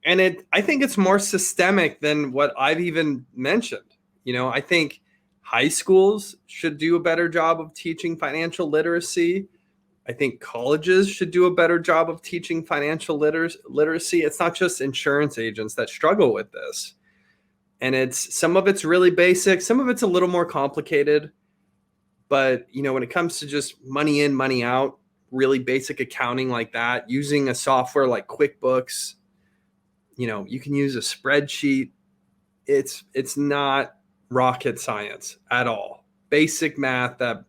And I think it's more systemic than what I've even mentioned. I think high schools should do a better job of teaching financial literacy. I think colleges should do a better job of teaching financial literacy. It's not just insurance agents that struggle with this. And some of it's really basic. Some of it's a little more complicated. But, when it comes to just money in, money out, really basic accounting like that, using a software like QuickBooks, you can use a spreadsheet. It's not rocket science at all. Basic math that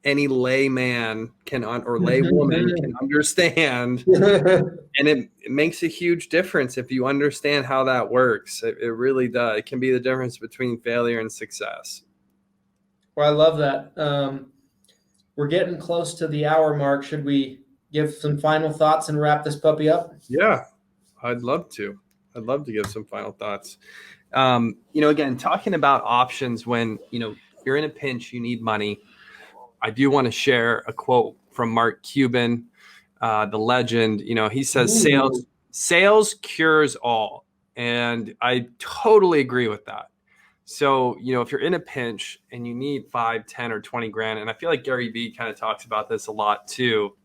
any layman or laywoman can understand. And it makes a huge difference if you understand how that works. It really does. It can be the difference between failure and success. Well, I love that. We're getting close to the hour mark. Should we give some final thoughts and wrap this puppy up? Yeah, I'd love to. I'd love to give some final thoughts. Again, talking about options when, you're in a pinch, you need money. I do want to share a quote from Mark Cuban, the legend. He says, sales cures all. And I totally agree with that. So, if you're in a pinch and you need 5, 10, or 20 grand, and I feel like Gary Vee kind of talks about this a lot too,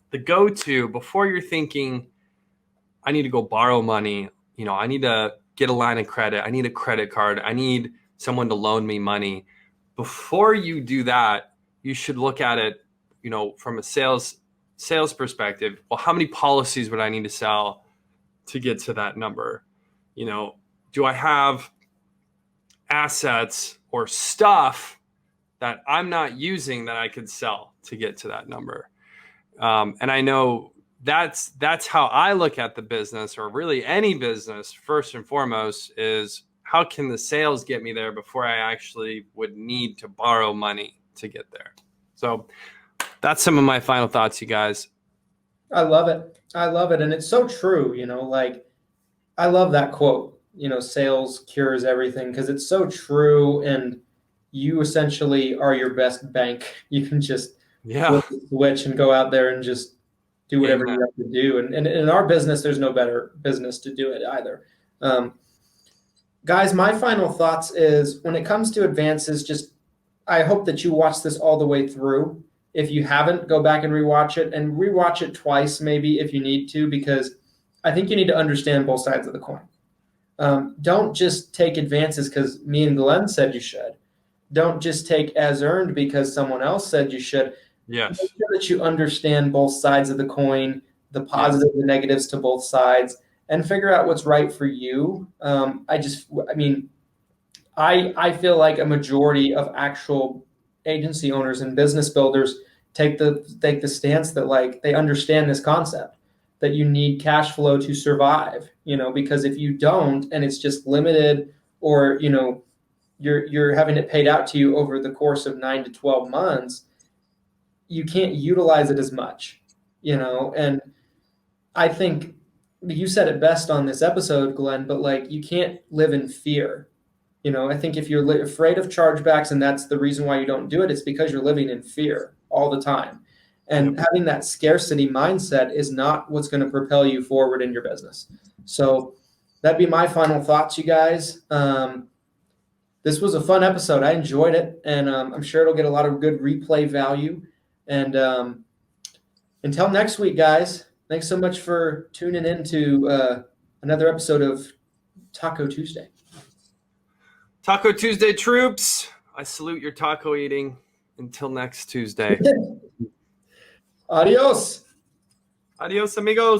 the go-to before you're thinking, I need to go borrow money, I need to get a line of credit, I need a credit card, I need someone to loan me money. Before you do that, you should look at it, from a sales perspective. Well, how many policies would I need to sell to get to that number? Do I have assets or stuff that I'm not using that I could sell to get to that number? And I know that's how I look at the business, or really any business. First and foremost is, how can the sales get me there before I actually would need to borrow money to get there? So that's some of my final thoughts, you guys. I love it. And it's so true, I love that quote, sales cures everything, because it's so true. And you essentially are your best bank. You can just flip the switch and go out there and just do whatever you have to do. And in our business, there's no better business to do it either. Guys, my final thoughts is, when it comes to advances, I hope that you watch this all the way through. If you haven't, go back and rewatch it twice, maybe, if you need to, because I think you need to understand both sides of the coin. Don't just take advances because me and Glenn said you should. Don't just take as earned because someone else said you should. Yes. Make sure that you understand both sides of the coin, the positives and negatives to both sides, and figure out what's right for you. I feel like a majority of actual agency owners and business builders take the stance that they understand this concept, that you need cash flow to survive, because if you don't, and it's just limited, or, you're having it paid out to you over the course of 9 to 12 months, you can't utilize it as much, and I think you said it best on this episode, Glenn, but you can't live in fear. I think if you're afraid of chargebacks and that's the reason why you don't do it, it's because you're living in fear all the time. And having that scarcity mindset is not what's going to propel you forward in your business. So that'd be my final thoughts, you guys. This was a fun episode. I enjoyed it, and I'm sure it'll get a lot of good replay value. And until next week, guys, thanks so much for tuning in to another episode of Taco Tuesday. Taco Tuesday, troops. I salute your taco eating. Until next Tuesday. Adios. Adios, amigos.